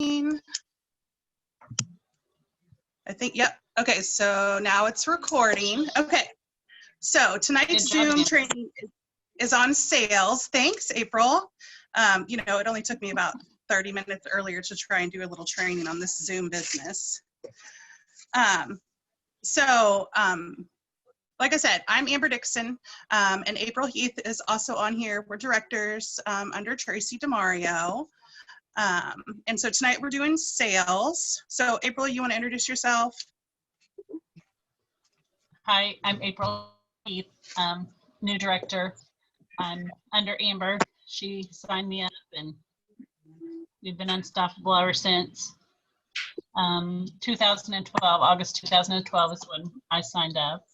I think, yep. Okay, so now it's recording. Okay, so tonight's Zoom training is on sales. Thanks, April. You know, it only took me about 30 minutes earlier to try and do a little training on this Zoom business. Like I said, I'm Amber Dixon, and April Heath is also on here. We're directors under Tracy DeMario. And so tonight we're doing sales. So April, you want to introduce yourself? Hi, I'm April Heath, new director. I'm under Amber. She signed me up and we've been unstoppable ever since. 2012, August 2012 is when I signed up.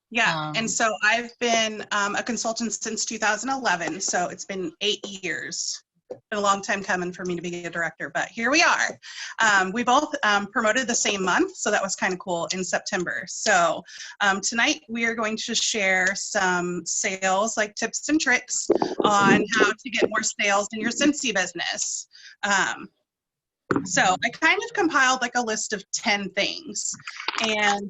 Yeah, and so I've been a consultant since 2011, so it's been 8 years. Been a long time coming for me to be a director, but here we are. We both promoted the same month, so that was kind of cool, in September. So tonight we are going to share some sales, like tips and tricks on how to get more sales in your Scentsy business. So I kind of compiled like a list of 10 things, and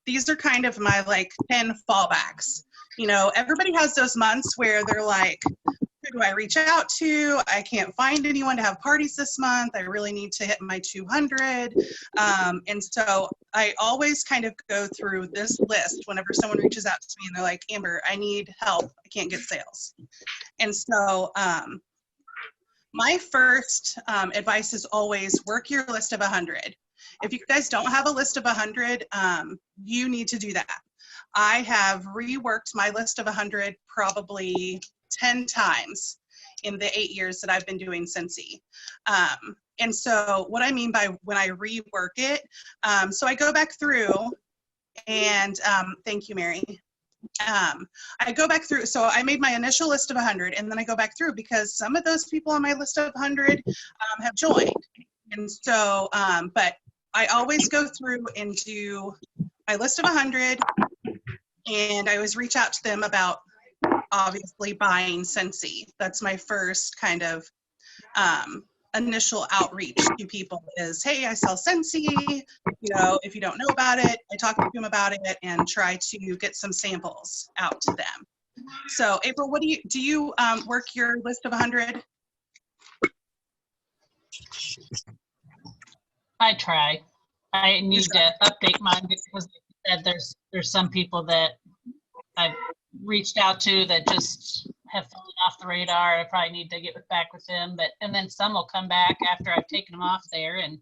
these are kind of my like 10 fallbacks. You know, everybody has those months where they're like, who do I reach out to? I can't find anyone to have parties this month. I really need to hit my 200. And so I always kind of go through this list whenever someone reaches out to me and they're like, Amber, I need help. I can't get sales. And so my first advice is always work your list of 100. If you guys don't have a list of 100, you need to do that. I have reworked my list of 100 probably 10 times in the 8 years that I've been doing Scentsy. And so what I mean by when I rework it, so I go back through and thank you, Mary. I go back through, so I made my initial list of 100 and then I go back through because some of those people on my list of 100 have joined. And so, but I always go through and do my list of 100 and I always reach out to them about obviously buying Scentsy. That's my first kind of initial outreach to people is, hey, I sell Scentsy. You know, if you don't know about it, I talk to them about it and try to get some samples out to them. So April, what do you work your list of 100? I try. I need to update mine because there's some people that I've reached out to that just have fallen off the radar. I probably need to get back with them, and then some will come back after I've taken them off there and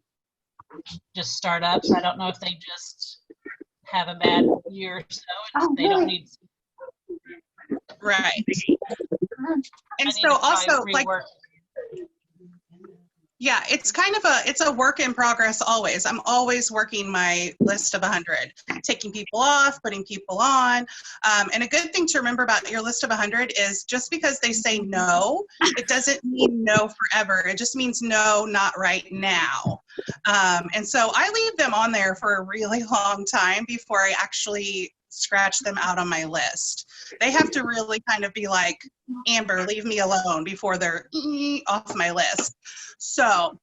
just start up. So I don't know if they just have a bad year or so and they don't need. Right. And so also like, yeah, it's kind of it's a work in progress always. I'm always working my list of 100, taking people off, putting people on. And a good thing to remember about your list of 100 is just because they say no, it doesn't mean no forever. It just means no, not right now. And so I leave them on there for a really long time before I actually scratch them out on my list. They have to really kind of be like, Amber, leave me alone before they're off my list. So,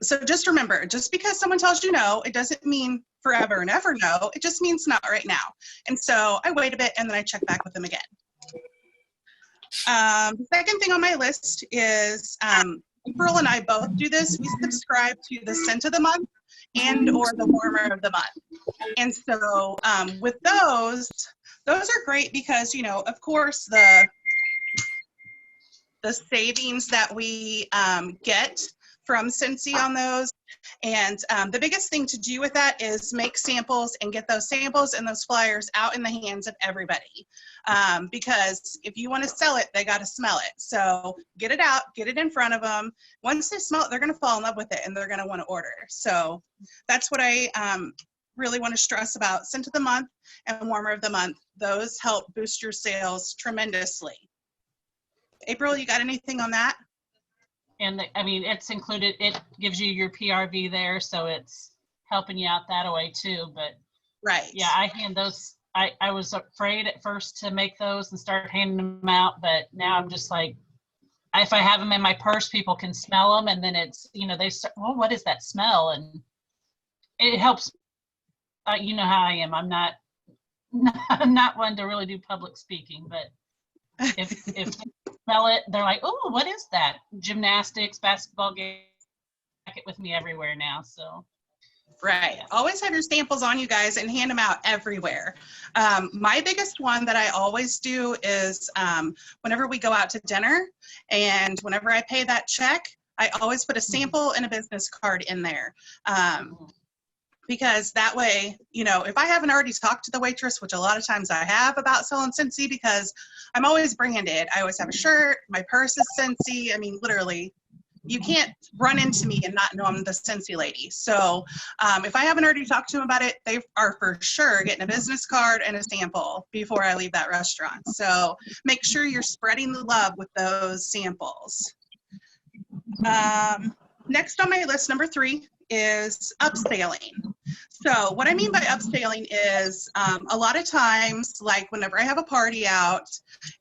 so just remember, just because someone tells you no, it doesn't mean forever and ever no, it just means not right now. And so I wait a bit and then I check back with them again. The second thing on my list is, April and I both do this. We subscribe to the scent of the month and or the warmer of the month. And so with those are great because, you know, of course, the savings that we get from Scentsy on those. And the biggest thing to do with that is make samples and get those samples and those flyers out in the hands of everybody. Because if you want to sell it, they got to smell it. So get it out, get it in front of them. Once they smell it, they're going to fall in love with it and they're going to want to order. So that's what I really want to stress about scent of the month and warmer of the month. Those help boost your sales tremendously. April, you got anything on that? And I mean, it's included, it gives you your PRV there, so it's helping you out that way too. But right. Yeah, I hand those, I was afraid at first to make those and start handing them out, but now I'm just like, if I have them in my purse, people can smell them, and then it's, they start, well, what is that smell? And it helps. You know how I am. I'm not one to really do public speaking, but if they smell it, they're like, oh, what is that? Gymnastics, basketball game, it with me everywhere now. So right. Yeah. Always have your samples on you guys and hand them out everywhere. My biggest one that I always do is whenever we go out to dinner and whenever I pay that check, I always put a sample and a business card in there. Because that way, if I haven't already talked to the waitress, which a lot of times I have about selling Scentsy, because I'm always branded. I always have a shirt, my purse is Scentsy. I mean, literally, you can't run into me and not know I'm the Scentsy lady. So if I haven't already talked to them about it, they are for sure getting a business card and a sample before I leave that restaurant. So make sure you're spreading the love with those samples. Next on my list, number 3, is upselling. So what I mean by upselling is a lot of times, like whenever I have a party out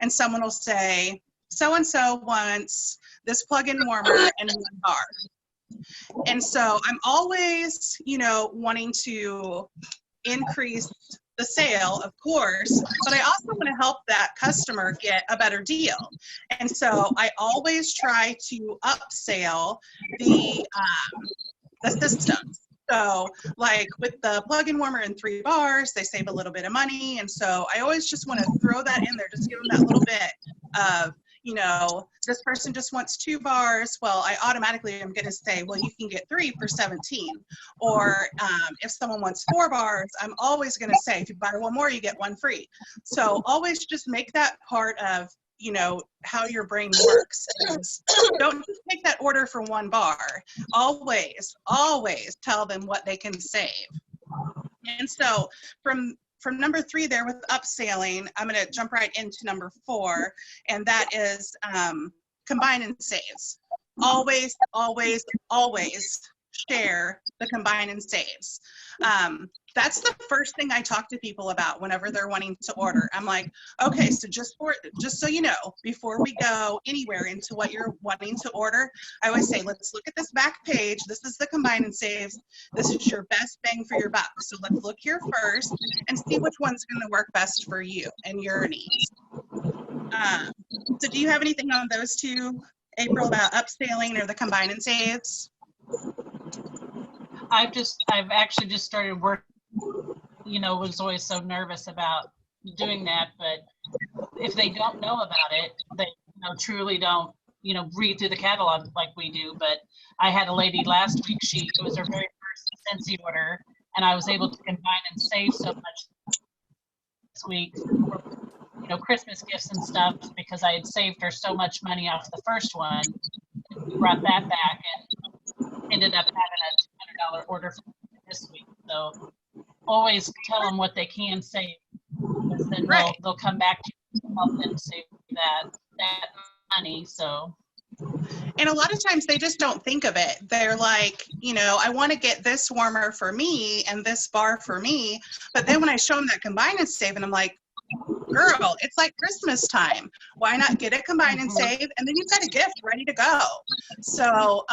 and someone will say, so-and-so wants this plug-in warmer and one bar. And so I'm always, wanting to increase the sale, of course, but I also want to help that customer get a better deal. And so I always try to upsell the systems. So like with the plug-in warmer and 3 bars, they save a little bit of money. And so I always just want to throw that in there, just give them that little bit of, this person just wants 2 bars. Well, I automatically am going to say, well, you can get 3 for $17. Or if someone wants 4 bars, I'm always going to say, if you buy 1 more, you get 1 free. So always just make that part of, how your brain works. Don't just take that order for 1 bar. Always tell them what they can save. And so from number 3 there with upselling, I'm going to jump right into number 4, and that is combine and saves. Always share the combine and saves. That's the first thing I talk to people about whenever they're wanting to order. I'm like, okay, so just so you know, before we go anywhere into what you're wanting to order, I always say, let's look at this back page. This is the combine and saves. This is your best bang for your buck. So let's look here first and see which one's going to work best for you and your needs. So do you have anything on those 2, April, about upselling or the combine and saves? I've actually just started working, was always so nervous about doing that, but if they don't know about it, they truly don't, read through the catalog like we do. But I had a lady last week, it was her very first Scentsy order, and I was able to combine and save so much this week for, Christmas gifts and stuff, because I had saved her so much money off the first one. We brought that back and ended up having a $200 order for this week. So always tell them what they can save, because then they'll come back to you and help them save that money. So, and a lot of times they just don't think of it. They're like, I want to get this warmer for me and this bar for me, but then when I show them that combine and save, and I'm like, girl, it's like Christmas time. Why not get it, combine and save, and then you've got a gift ready to go. So,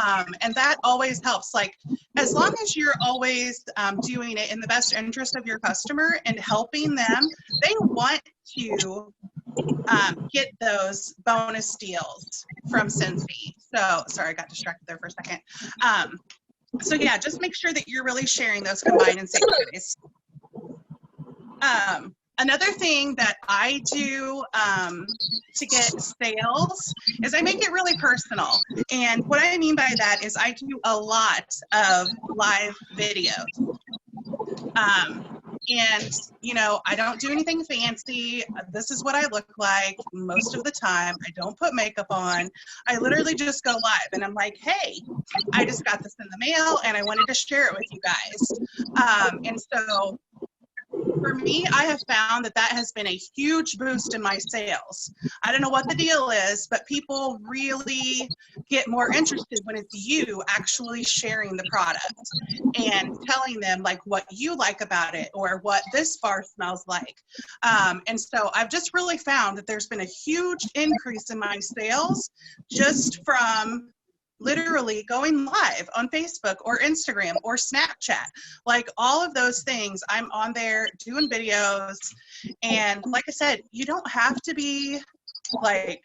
and that always helps. Like, as long as you're always doing it in the best interest of your customer and helping them, they want to get those bonus deals from Scentsy. So, sorry, I got distracted there for a second. So yeah, just make sure that you're really sharing those combine and save days. Another thing that I do to get sales is I make it really personal. And what I mean by that is I do a lot of live videos. And, I don't do anything fancy. This is what I look like most of the time. I don't put makeup on. I literally just go live and I'm like, hey, I just got this in the mail and I wanted to share it with you guys. And so for me, I have found that that has been a huge boost in my sales. I don't know what the deal is, but people really get more interested when it's you actually sharing the product and telling them like what you like about it or what this bar smells like. And so I've just really found that there's been a huge increase in my sales just from literally going live on Facebook or Instagram or Snapchat. Like all of those things, I'm on there doing videos. And like I said, you don't have to be like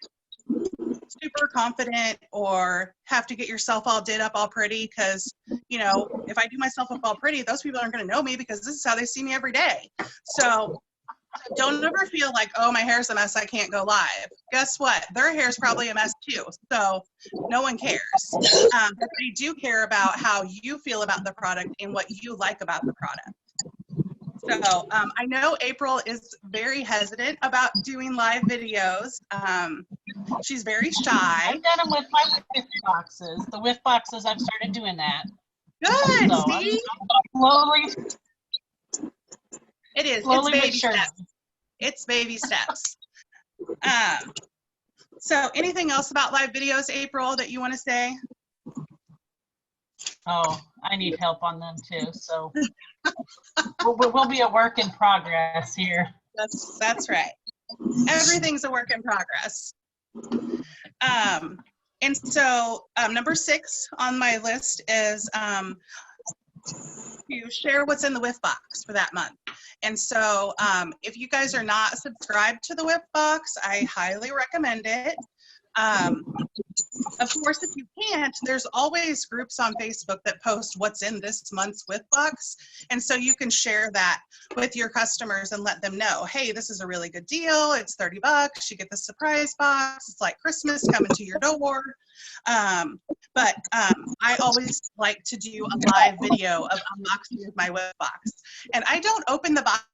super confident or have to get yourself all did up all pretty, because you know, if I do myself up all pretty, those people aren't going to know me because this is how they see me every day. So don't ever feel like, oh, my hair's a mess, I can't go live. Guess what? Their hair's probably a mess too. So no one cares. But they do care about how you feel about the product and what you like about the product. So I know April is very hesitant about doing live videos. She's very shy. I've done them with my whiff boxes. The whiff boxes, I've started doing that. Good, So see? I'm slowly. It is. Slowly it's baby sure. steps. It's baby steps. So anything else about live videos, April, that you want to say? Oh, I need help on them too. So we'll be a work in progress here. That's right. Everything's a work in progress. And so number 6 on my list is to share what's in the whiff box for that month. And so if you guys are not subscribed to the whiff box, I highly recommend it. Of course, if you can't, there's always groups on Facebook that post what's in this month's whiff box. And so you can share that with your customers and let them know, hey, this is a really good deal. It's $30. You get the surprise box. It's like Christmas coming to your door. But I always like to do a live video of unboxing of my whiff box. And I don't open the box.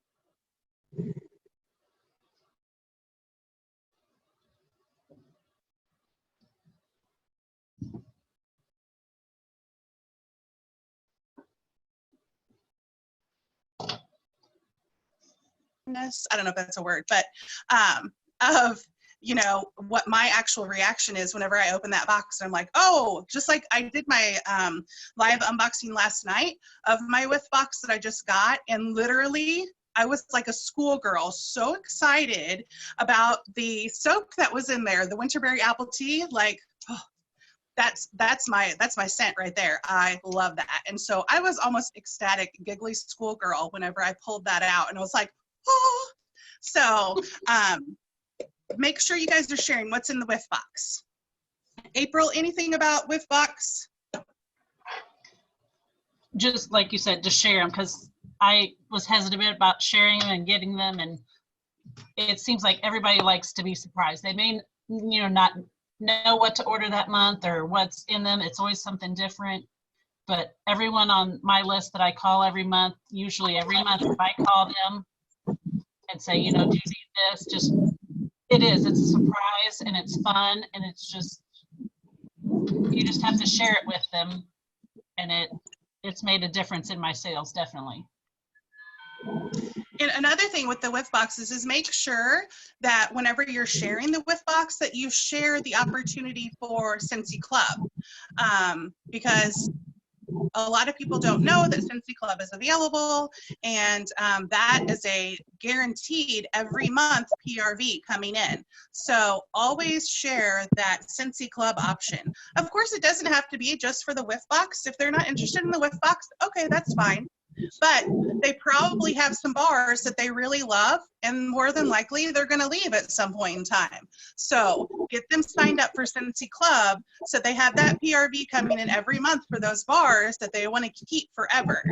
I don't know if that's a word, but of, you know, what my actual reaction is whenever I open that box. And I'm like, oh, just like I did my live unboxing last night of my whiff box that I just got. And literally, I was like a schoolgirl, so excited about the soap that was in there, the winterberry apple tea. Like, oh, that's my scent right there. I love that. And so I was almost ecstatic, giggly schoolgirl whenever I pulled that out, and I was like, oh. So make sure you guys are sharing what's in the whiff box. April, anything about whiff box? Just like you said, just share them, because I was hesitant about sharing them and getting them, and it seems like everybody likes to be surprised. They may, you know, not know what to order that month or what's in them. It's always something different. But everyone on my list that I call every month, usually every month, if I call them and say, you know, do you need this? Just, it's a surprise and it's fun, and it's just, you just have to share it with them, and it's made a difference in my sales, definitely. And another thing with the whiff boxes is make sure that whenever you're sharing the whiff box, that you share the opportunity for Scentsy Club, because a lot of people don't know that Scentsy Club is available, and that is a guaranteed every month PRV coming in. So always share that Scentsy Club option. Of course, it doesn't have to be just for the whiff box. If they're not interested in the whiff box, okay, that's fine. But they probably have some bars that they really love, and more than likely they're going to leave at some point in time. So get them signed up for Scentsy Club so they have that PRV coming in every month for those bars that they want to keep forever.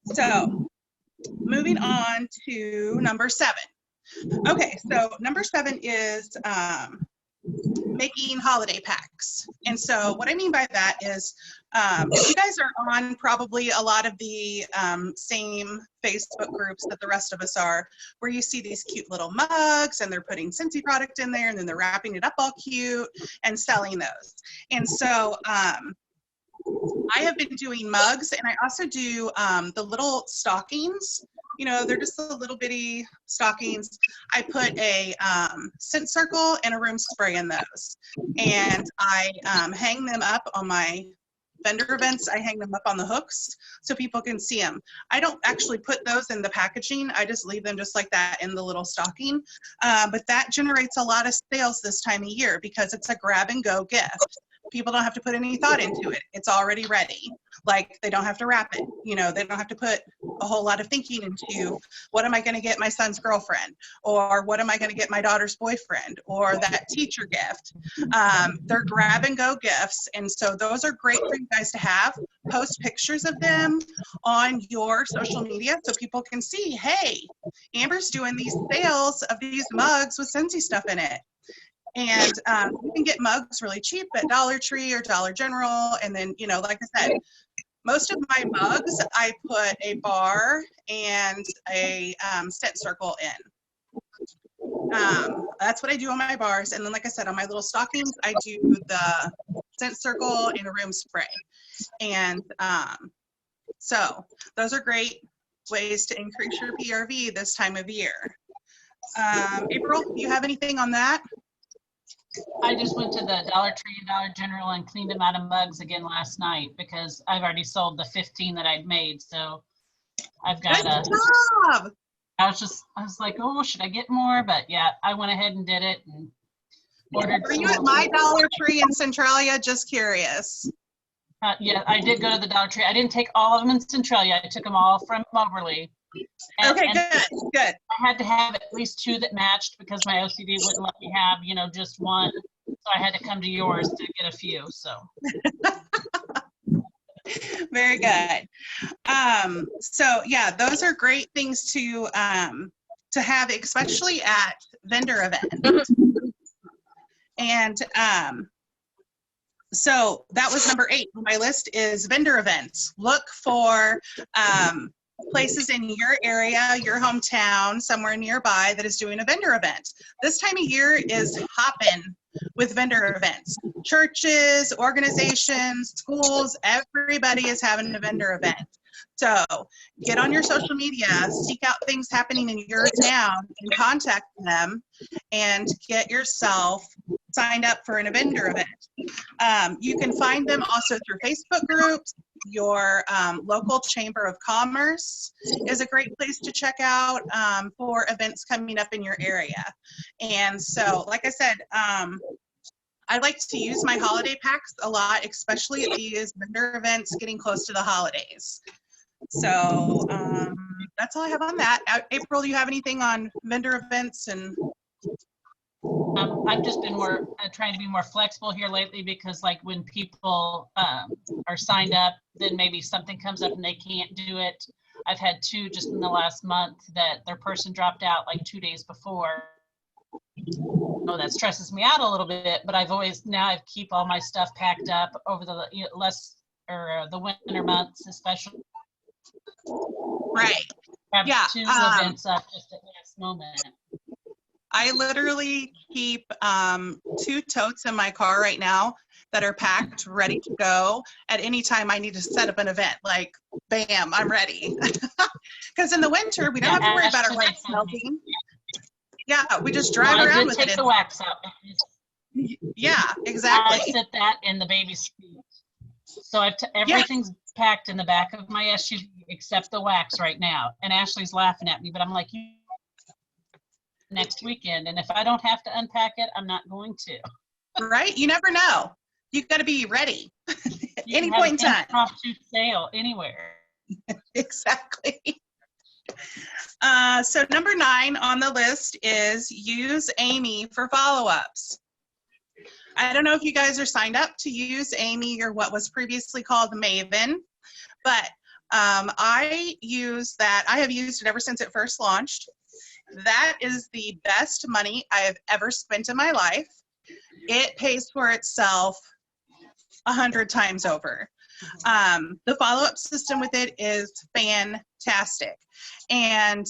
So moving on to number 7. Okay, so number 7 is making holiday packs. And so what I mean by that is, if you guys are on probably a lot of the same Facebook groups that the rest of us are, where you see these cute little mugs and they're putting Scentsy product in there and then they're wrapping it up all cute and selling those. And so I have been doing mugs, and I also do the little stockings. You know, they're just the little bitty stockings. I put a scent circle and a room spray in those, and I hang them up on my vendor events. I hang them up on the hooks so people can see them. I don't actually put those in the packaging. I just leave them just like that in the little stocking. But that generates a lot of sales this time of year because it's a grab and go gift. People don't have to put any thought into it. It's already ready. Like, they don't have to wrap it. You know, they don't have to put a whole lot of thinking into what am I going to get my son's girlfriend, or what am I going to get my daughter's boyfriend, or that teacher gift. They're grab and go gifts. And so those are great for you guys to have. Post pictures of them on your social media so people can see, hey, Amber's doing these sales of these mugs with Scentsy stuff in it. And you can get mugs really cheap at Dollar Tree or Dollar General. And then, you know, like I said, most of my mugs, I put a bar and a scent circle in. That's what I do on my bars. And then, like I said, on my little stockings, I do the scent circle and a room spray. And so those are great ways to increase your PRV this time of year. April, do you have anything on that? I just went to the Dollar Tree and Dollar General and cleaned them out of mugs again last night because I've already sold the 15 that I'd made. So I've got Good job. I was like, oh, should I get more? But yeah, I went ahead and did it and ordered. Were you at my Dollar Tree in Centralia? Just curious. Yeah, I did go to the Dollar Tree. I didn't take all of them in Centralia. I took them all from Moberly. Okay, good. I had to have at least 2 that matched because my OCD wouldn't let me have, you know, just one. So I had to come to yours to get a few. So. Very good. So yeah, those are great things to have, especially at vendor events. And so that was number 8 on my list is vendor events. Look for places in your area, your hometown, somewhere nearby that is doing a vendor event. This time of year is hopping with vendor events. Churches, organizations, schools, everybody is having a vendor event. So get on your social media, seek out things happening in your town and contact them and get yourself signed up for an vendor event. You can find them also through Facebook groups. Your local Chamber of Commerce is a great place to check out for events coming up in your area. And so, like I said, I like to use my holiday packs a lot, especially at these vendor events getting close to the holidays. So that's all I have on that. April, do you have anything on vendor events? And I've just been trying to be more flexible here lately because like when people are signed up, then maybe something comes up and they can't do it. I've had 2 just in the last month that their person dropped out like 2 days before. Oh, that stresses me out a little bit, but I keep all my stuff packed up over the the winter months, especially. Right. Have yeah. 2 events up just at last moment. I literally keep 2 totes in my car right now that are packed, ready to go at any time I need to set up an event. Like, bam, I'm ready. Because in the winter, we don't have to worry about our wax melting. Yeah, we just drive around with it. Take the wax out. Yeah, exactly. I set that in the baby's feet. So everything's packed in the back of my SUV except the wax right now. And Ashley's laughing at me, but I'm like, next weekend, and if I don't have to unpack it, I'm not going to. Right? You never know. You've got to be ready at any point in time. Sale anywhere. Exactly. So number 9 on the list is use Amy for follow-ups. I don't know if you guys are signed up to use Amy or what was previously called Maven, but I use that. I have used it ever since it first launched. That is the best money I have ever spent in my life. It pays for itself 100 times over. The follow-up system with it is fantastic. And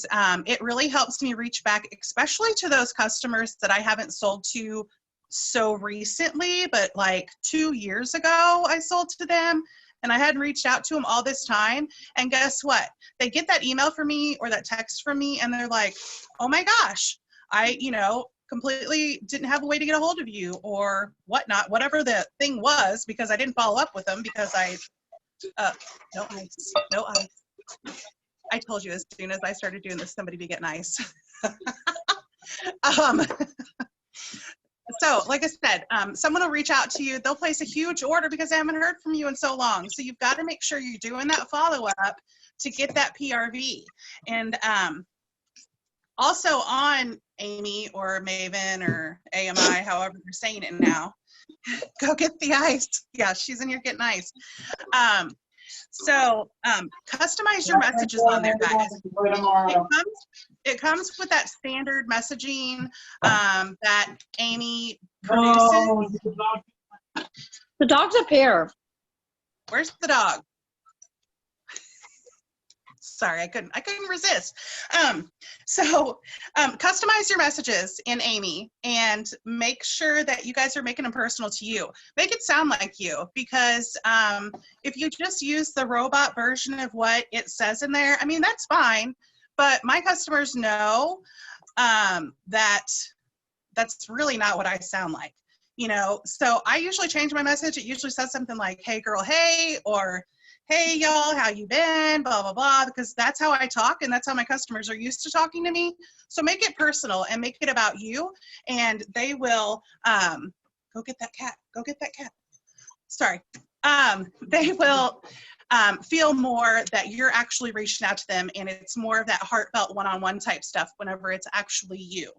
it really helps me reach back, especially to those customers that I haven't sold to so recently, but like 2 years ago, I sold to them. And I hadn't reached out to them all this time. And guess what? They get that email from me or that text from me, and they're like, oh my gosh, I, completely didn't have a way to get a hold of you or whatnot, whatever the thing was, because I didn't follow up with them because no ice, no ice. I told you as soon as I started doing this, somebody be getting ice. So like I said, someone will reach out to you. They'll place a huge order because they haven't heard from you in so long. So you've got to make sure you're doing that follow-up to get that PRV. And also on Amy or Maven or AMI, however you're saying it now, go get the ice. Yeah, she's in here getting ice. So customize your messages on there, guys. It comes with that standard messaging that Amy produces. The dog's up here. Where's the dog? Sorry, I couldn't resist. So customize your messages in Amy and make sure that you guys are making them personal to you. Make it sound like you, because if you just use the robot version of what it says in there, I mean, that's fine, but my customers know that that's really not what I sound like, So I usually change my message. It usually says something like, hey girl, hey, or hey y'all, how you been, blah, blah, blah, because that's how I talk and that's how my customers are used to talking to me. So make it personal and make it about you, and they will, go get that cat, Sorry. They will feel more that you're actually reaching out to them, and it's more of that heartfelt one-on-one type stuff whenever it's actually you.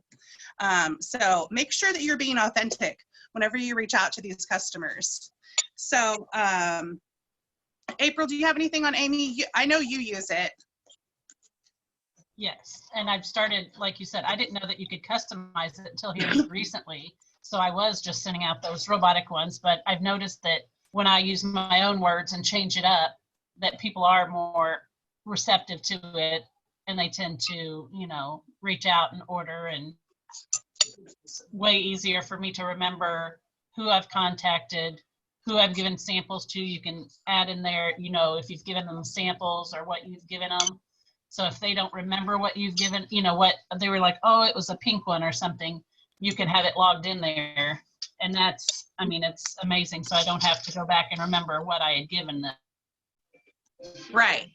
So make sure that you're being authentic whenever you reach out to these customers. So, April, do you have anything on Amy? I know you use it. Yes, and I've started, like you said, I didn't know that you could customize it until here recently. So I was just sending out those robotic ones, but I've noticed that when I use my own words and change it up, that people are more receptive to it, and they tend to, reach out and order, and it's way easier for me to remember who I've contacted, who I've given samples to. You can add in there, if you've given them samples or what you've given them. So if they don't remember what you've given, what they were like, oh, it was a pink one or something, you can have it logged in there. And that's, it's amazing. So I don't have to go back and remember what I had given them. Right.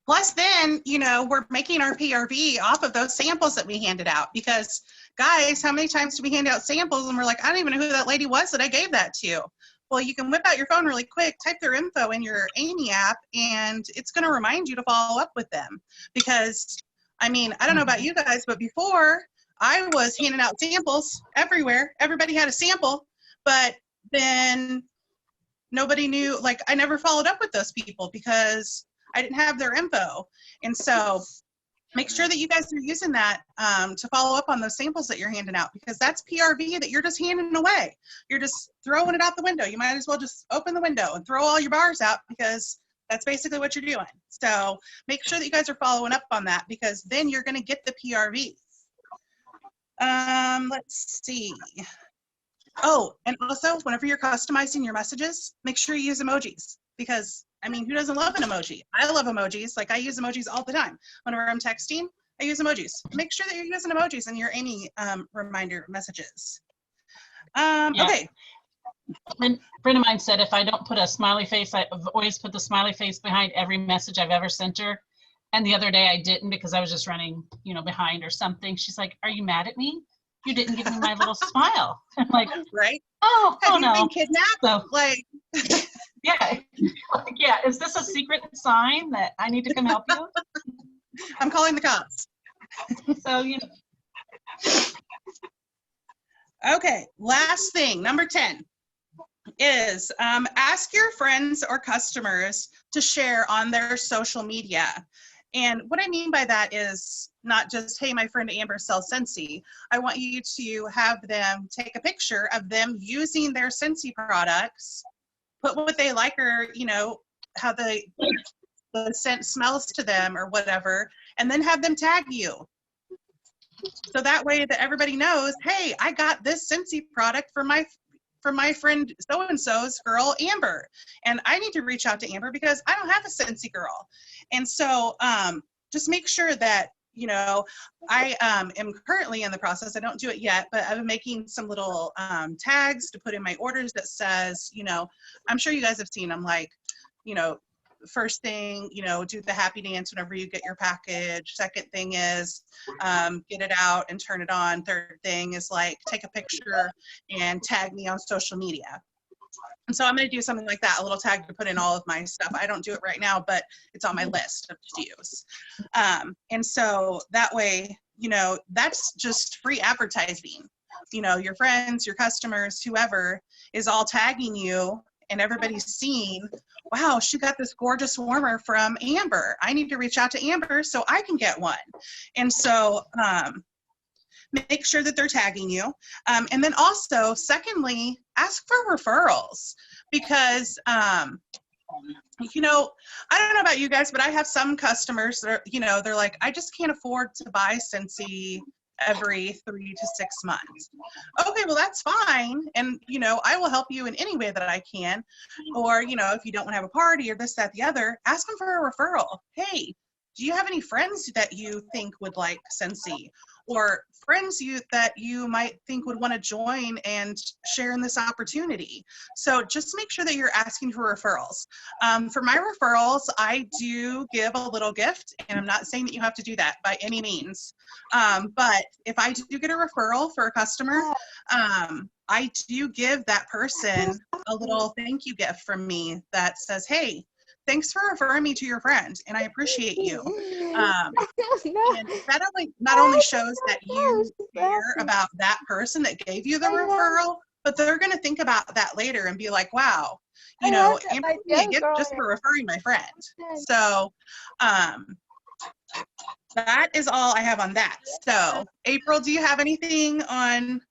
Plus then, we're making our PRV off of those samples that we handed out, because guys, how many times do we hand out samples and we're like, I don't even know who that lady was that I gave that to? Well, you can whip out your phone really quick, type their info in your Amy app, and it's going to remind you to follow up with them. Because, I don't know about you guys, but before I was handing out samples everywhere. Everybody had a sample, but then nobody knew, I never followed up with those people because I didn't have their info. And so make sure that you guys are using that to follow up on those samples that you're handing out, because that's PRV that you're just handing away. You're just throwing it out the window. You might as well just open the window and throw all your bars out, because that's basically what you're doing. So make sure that you guys are following up on that, because then you're going to get the PRV. Let's see. Oh, and also whenever you're customizing your messages, make sure you use emojis, because who doesn't love an emoji? I love emojis. I use emojis all the time. Whenever I'm texting, I use emojis. Make sure that you're using emojis in your Amy reminder messages. Okay. A friend of mine said if I don't put a smiley face, I've always put the smiley face behind every message I've ever sent her. And the other day I didn't, because I was just running, behind or something. She's like, are you mad at me? You didn't give me my little smile. I'm like, right? Oh, Have you no. been kidnapped? So, yeah. Is this a secret sign that I need to come help you? I'm calling the cops. So, Okay, last thing, number 10 is ask your friends or customers to share on their social media. And what I mean by that is not just, hey, my friend Amber sells Scentsy. I want you to have them take a picture of them using their Scentsy products, put what they like, or, how the scent smells to them or whatever, and then have them tag you. So that way that everybody knows, hey, I got this Scentsy product from my friend so-and-so's girl, Amber. And I need to reach out to Amber because I don't have a Scentsy girl. And so just make sure that, you know, I am currently in the process, I don't do it yet, but I've been making some little tags to put in my orders that says, you know, I'm sure you guys have seen them, like, you know, first thing, you know, do the happy dance whenever you get your package. Second thing is get it out and turn it on. Third thing is like take a picture and tag me on social media. And so I'm going to do something like that, a little tag to put in all of my stuff. I don't do it right now, but it's on my list of to-dos. And so that way, you know, that's just free advertising. You know, your friends, your customers, whoever is all tagging you, and everybody's seeing, wow, she got this gorgeous warmer from Amber. I need to reach out to Amber so I can get one. And so make sure that they're tagging you. And then also, secondly, ask for referrals because, you know, I don't know about you guys, but I have some customers that are, you know, they're like, I just can't afford to buy Scentsy every 3 to 6 months. Okay, well, that's fine. And, you know, I will help you in any way that I can. Or, you know, if you don't want to have a party or this, that, the other, ask them for a referral. Hey, do you have any friends that you think would like Scentsy? Or friends that you might think would want to join and share in this opportunity. So just make sure that you're asking for referrals. For my referrals, I do give a little gift, and I'm not saying that you have to do that by any means. But if I do get a referral for a customer, I do give that person a little thank you gift from me that says, hey, thanks for referring me to your friend, and I appreciate you. And that not only shows that you care about that person that gave you the referral, but they're going to think about that later and be like, wow, you know, Amber gave me a gift just for referring my friend. So that is all I have on that. So April, do you have anything on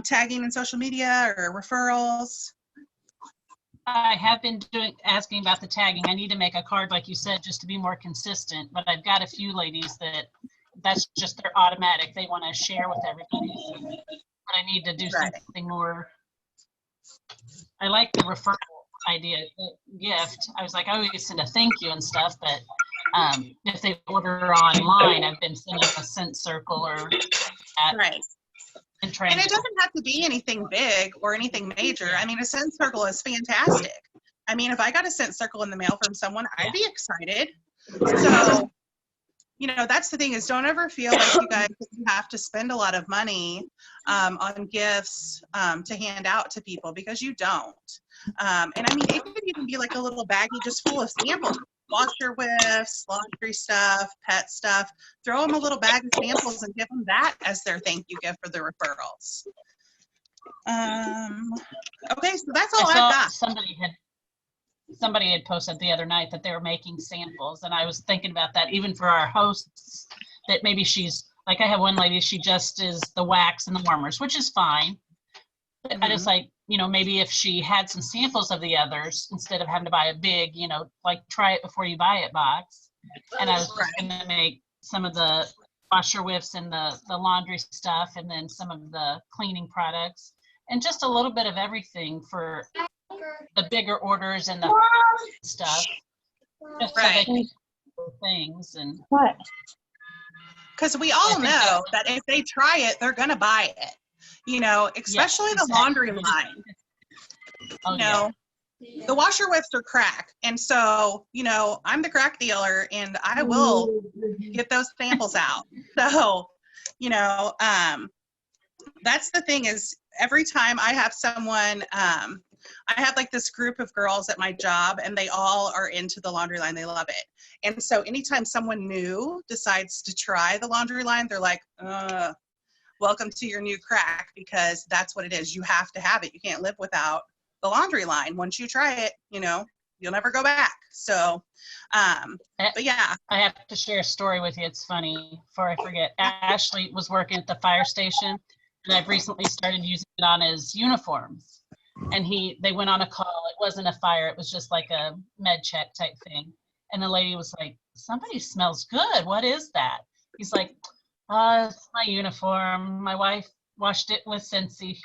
tagging in social media or referrals? I have been asking about the tagging. I need to make a card, like you said, just to be more consistent. But I've got a few ladies that's just their automatic. They want to share with everybody. But I need to do something more. I like the referral idea, the gift. I was like, I always send a thank you and stuff, but if they order online, I've been sending a scent circle or that. Right. And it doesn't have to be anything big or anything major. I mean, a scent circle is fantastic. I mean, if I got a scent circle in the mail from someone, I'd be excited. So, you know, that's the thing is don't ever feel like you guys have to spend a lot of money on gifts to hand out to people because you don't. And I mean, it could even be like a little baggie just full of samples. Washer whiffs, laundry stuff, pet stuff. Throw them a little bag of samples and give them that as their thank you gift for the referrals. Okay, so that's all I've got. Somebody had posted the other night that they were making samples, and I was thinking about that even for our hosts, that maybe she's, like I have one lady, she just is the wax and the warmers, which is fine. I just like, you know, maybe if she had some samples of the others instead of having to buy a big, you know, like try it before you buy it box. And I was just going to make some of the washer whiffs and the laundry stuff, and then some of the cleaning products, and just a little bit of everything for the bigger orders and the stuff. Just so they can do things and. What? Because we all know that if they try it, they're going to buy it. You know, especially the laundry line. You know, the washer whiffs are crack. And so, you know, I'm the crack dealer and I will get those samples out. So, you know, that's the thing is every time I have someone, I have like this group of girls at my job and they all are into the laundry line. They love it. And so anytime someone new decides to try the laundry line, they're like, welcome to your new crack, because that's what it is. You have to have it. You can't live without the laundry line. Once you try it, you know, you'll never go back. So, but yeah. I have to share a story with you. It's funny before I forget. Ashley was working at the fire station, and I've recently started using it on his uniforms. And they went on a call. It wasn't a fire. It was just like a med check type thing. And the lady was like, somebody smells good. What is that? He's like, It's my uniform. My wife washed it with Scentsy,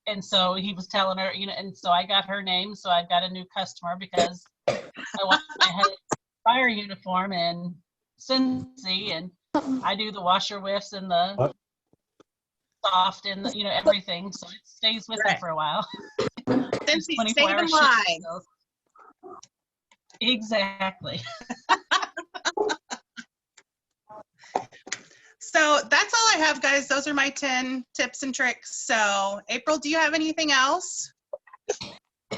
and so he was telling her, and so I got her name, so I've got a new customer because I had a fire uniform and Scentsy, and I do the washer whiffs and the soft and the, everything, so it stays with me for a while. Scentsy, stay alive. Exactly. So that's all I have, guys. Those are my 10 tips and tricks. So April, do you have anything else? I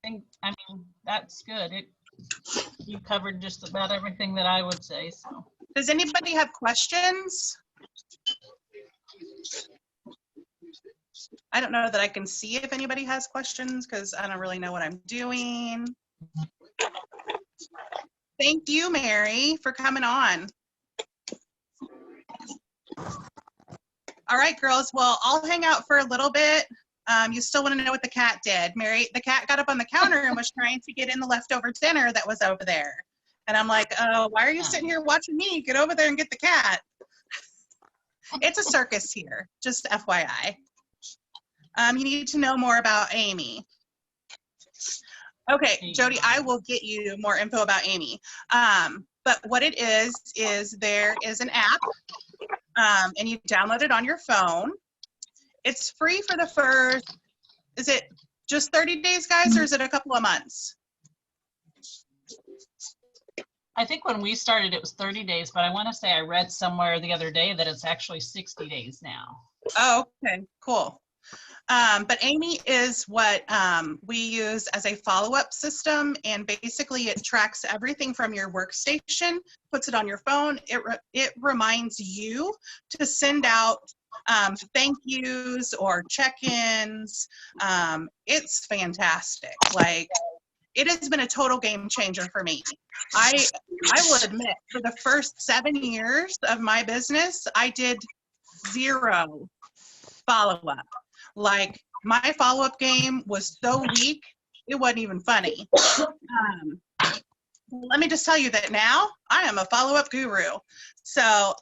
mean, that's good. You covered just about everything that I would say. So, does anybody have questions? I don't know that I can see if anybody has questions because I don't really know what I'm doing. Thank you, Mary, for coming on. All right, girls. Well, I'll hang out for a little bit. You still want to know what the cat did. Mary, the cat got up on the counter and was trying to get in the leftover dinner that was over there. And I'm like, why are you sitting here watching me? Get over there and get the cat. It's a circus here, just FYI. You need to know more about Amy. Okay, Jody, I will get you more info about Amy. But what it is there is an app, and you download it on your phone. It's free for the first, is it just 30 days, guys, or is it a couple of months? I think when we started, it was 30 days, but I want to say I read somewhere the other day that it's actually 60 days now. Oh, okay, cool. But Amy is what we use as a follow-up system, and basically it tracks everything from your workstation, puts it on your phone. It reminds you to send out thank yous or check-ins. It's fantastic. Like, it has been a total game changer for me. I will admit, for the first 7 years of my business, I did 0 follow-up. Like, my follow-up game was so weak, it wasn't even funny. Let me just tell you that now I am a follow-up guru. So,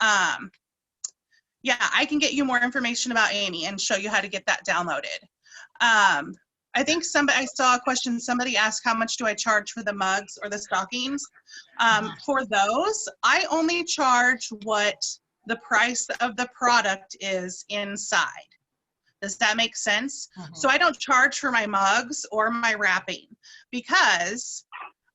yeah, I can get you more information about Amy and show you how to get that downloaded. I think I saw a question, somebody asked, how much do I charge for the mugs or the stockings? For those, I only charge what the price of the product is inside. Does that make sense? So I don't charge for my mugs or my wrapping because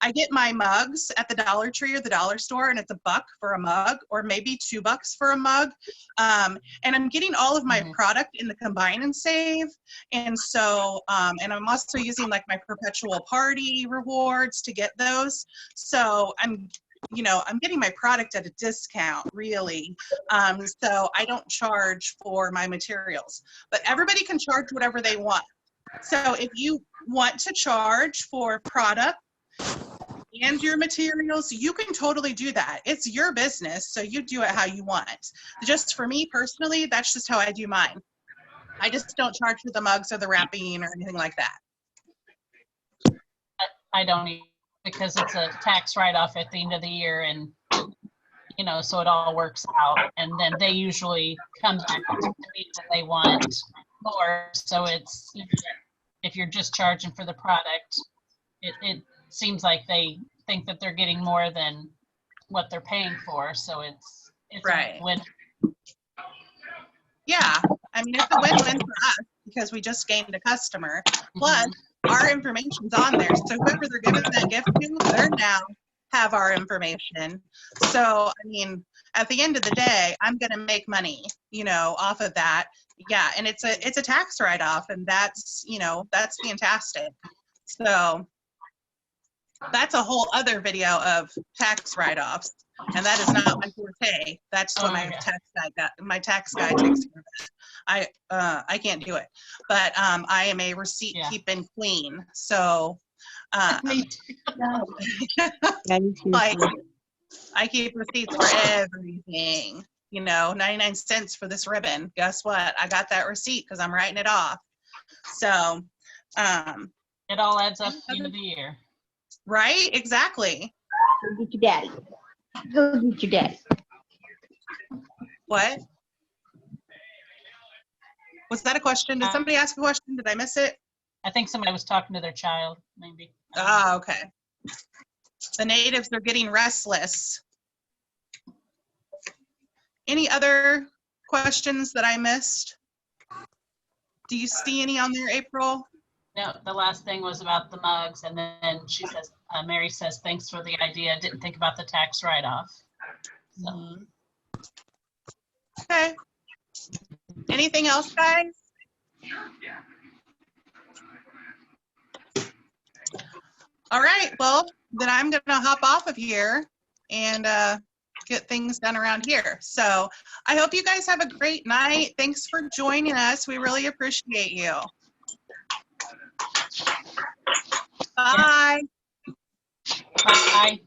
I get my mugs at the Dollar Tree or the dollar store, and it's $1 for a mug or maybe $2 for a mug. And I'm getting all of my product in the Combine and Save. And so, and I'm also using like my Perpetual Party rewards to get those. So I'm getting my product at a discount, really. So I don't charge for my materials, but everybody can charge whatever they want. So if you want to charge for product and your materials, you can totally do that. It's your business, so you do it how you want. Just for me personally, that's just how I do mine. I just don't charge for the mugs or the wrapping or anything like that. I don't either, because it's a tax write-off at the end of the year, and so it all works out, and then they usually come back to me when they want more. So it's, if you're just charging for the product, it seems like they think that they're getting more than what they're paying for. So it's right. a win. Yeah, I mean, it's a win-win for us because we just gained a customer. Plus, our information's on there. So whoever they're giving that gift to, they're now have our information. So, I mean, at the end of the day, I'm going to make money, off of that. Yeah, and it's a tax write-off, and that's, that's fantastic. So that's a whole other video of tax write-offs, and that is not my forte. That's what my tax guy got. My tax guy takes care of that. I can't do it, but I am a receipt keeping queen. So like, I keep receipts for everything. 99 cents for this ribbon. Guess what? I got that receipt because I'm writing it off. So it all adds up at the end of the year. Right? Exactly. Go get your daddy. Go get your daddy. What? Was that a question? Did somebody ask a question? Did I miss it? I think somebody was talking to their child, maybe. Ah, okay. The natives are getting restless. Any other questions that I missed? Do you see any on there, April? No, the last thing was about the mugs, and then she says, Mary says, thanks for the idea. Didn't think about the tax write-off. So. Okay. Anything else, guys? All right, well, then I'm gonna hop off of here and get things done around here. So I hope you guys have a great night. Thanks for joining us. We really appreciate you. Bye. Bye.